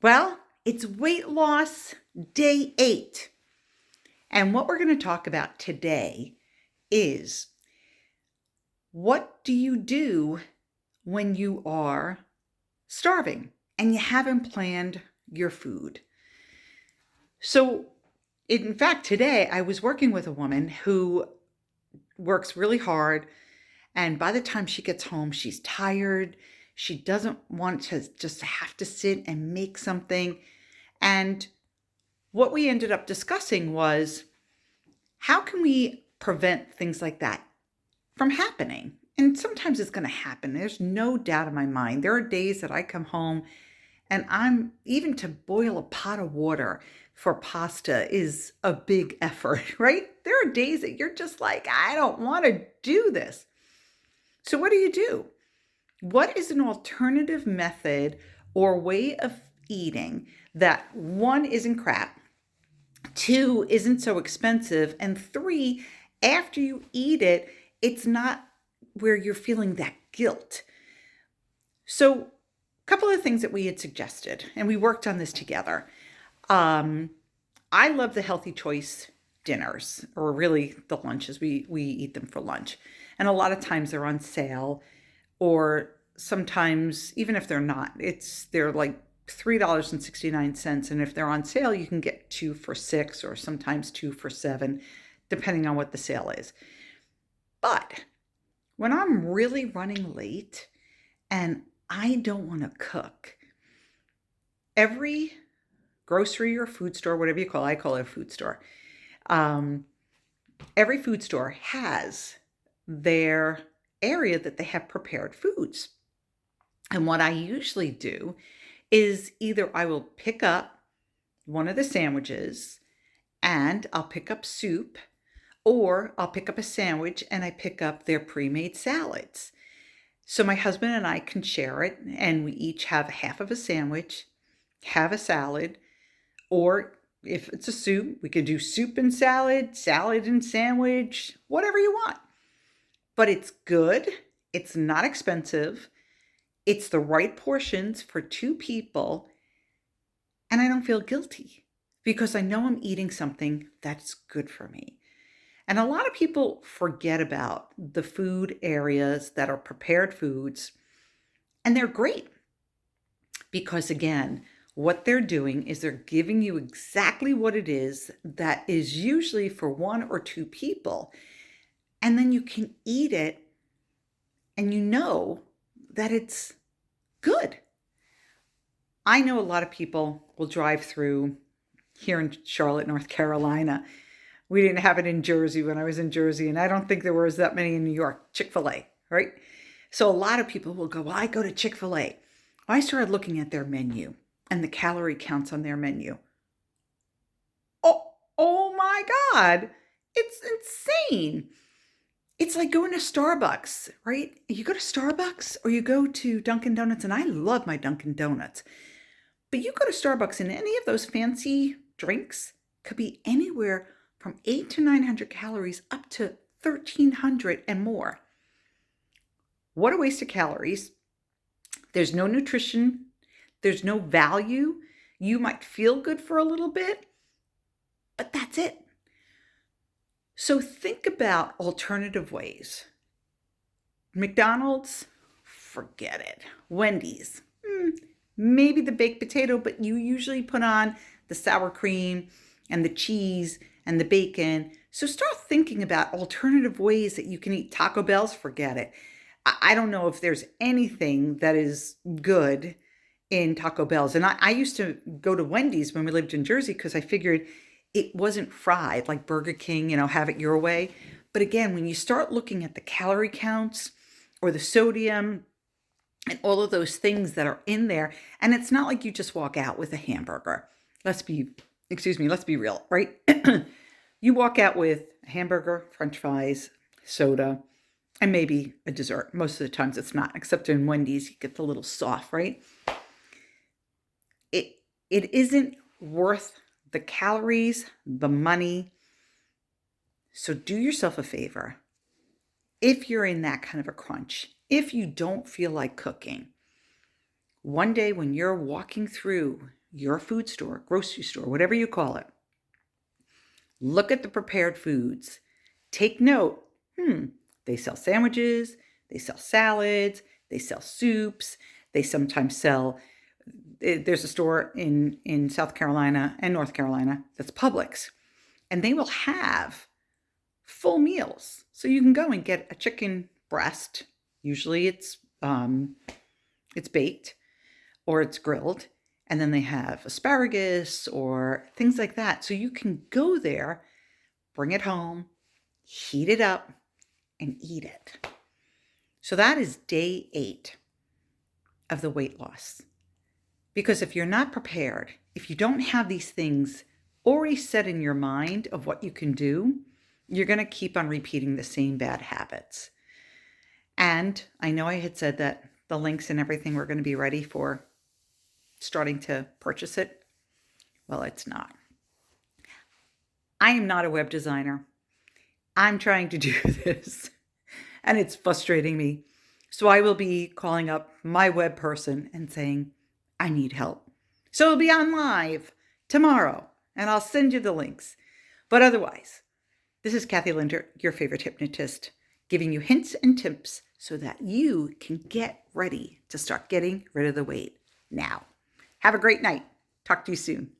Well, it's weight loss day 8. And what we're going to talk about today is what do you do when you are starving and you haven't planned your food? So, in fact, today I was working with a woman who works really hard. And by the time she gets home, she's tired. She doesn't want to just have to sit and make something. And what we ended up discussing was how can we prevent things like that from happening? And sometimes it's going to happen. There's no doubt in my mind. There are days that I come home and I'm even to boil a pot of water for pasta is a big effort, right? There are days that you're just like, I don't want to do this. So what do? What is an alternative method or way of eating that one isn't crap, two isn't so expensive, and three, after you eat it, it's not where you're feeling that guilt? So, a couple of things that we had suggested, and we worked on this together. Um, I love the Healthy Choice dinners, or really the lunches. We eat them for lunch, and a lot of times they're on sale, or sometimes even if they're not, they're like $3.69, and if they're on sale, you can get two for $6, or sometimes two for $7, depending on what the sale is. But when I'm really running late and I don't want to cook, every grocery or food store, whatever you call it, I call it a food store. Every food store has their area that they have prepared foods. And what I usually do is either I will pick up one of the sandwiches and I'll pick up soup, or I'll pick up a sandwich and I pick up their pre-made salads. So my husband and I can share it, and we each have half of a sandwich, have a salad, or if it's a soup, we could do soup and salad, salad and sandwich, whatever you want. But it's good, it's not expensive, it's the right portions for two people, and I don't feel guilty because I know I'm eating something that's good for me. And a lot of people forget about the food areas that are prepared foods, and they're great because, again, what they're doing is they're giving you exactly what it is that is usually for one or two people. And then you can eat it and you know that it's good. I know a lot of people will drive through here in Charlotte, North Carolina. We didn't have it in Jersey when I was in Jersey, and I don't think there was that many in New York. Chick-fil-A, right? So a lot of people will go, well, I go to Chick-fil-A. I started looking at their menu and the calorie counts on their menu. Oh my God. It's insane. It's like going to Starbucks, right? You go to Starbucks or you go to Dunkin' Donuts, and I love my Dunkin' Donuts. But you go to Starbucks and any of those fancy drinks could be anywhere from 8 to 900 calories up to 1,300 and more. What a waste of calories. There's no nutrition. There's no value. You might feel good for a little bit, but that's it. So think about alternative ways. McDonald's, forget it. Wendy's, maybe the baked potato, but you usually put on the sour cream and the cheese and the bacon. So start thinking about alternative ways that you can eat. Taco Bell's, forget it. I don't know if there's anything that is good in Taco Bell's. And I used to go to Wendy's when we lived in Jersey because I figured it wasn't fried like Burger King, have it your way. But again, when you start looking at the calorie counts or the sodium and all of those things that are in there, and it's not like you just walk out with a hamburger. Let's be real, right? You walk out with a hamburger, French fries, soda, and maybe a dessert. Most of the times it's not, except in Wendy's, you get the little soft, right? It isn't worth the calories, the money. So do yourself a favor. If you're in that kind of a crunch, if you don't feel like cooking, one day when you're walking through your food store, grocery store, whatever you call it. Look at the prepared foods. Take note, they sell sandwiches, they sell salads, they sell soups, they sometimes sell, there's a store in South Carolina and North Carolina that's Publix, and they will have full meals. So you can go and get a chicken breast. Usually it's baked or it's grilled, and then they have asparagus or things like that. So you can go there, bring it home, heat it up, and eat it. So that is day 8 of the weight loss. Because if you're not prepared, if you don't have these things already set in your mind of what you can do, you're going to keep on repeating the same bad habits. And I know I had said that the links and everything were going to be ready for starting to purchase it. Well, it's not. I am not a web designer. I'm trying to do this, and it's frustrating me. So I will be calling up my web person and saying, I need help. So it'll be on live tomorrow, and I'll send you the links. But otherwise, this is Kathy Linder, your favorite hypnotist, giving you hints and tips so that you can get ready to start getting rid of the weight now. Have a great night. Talk to you soon.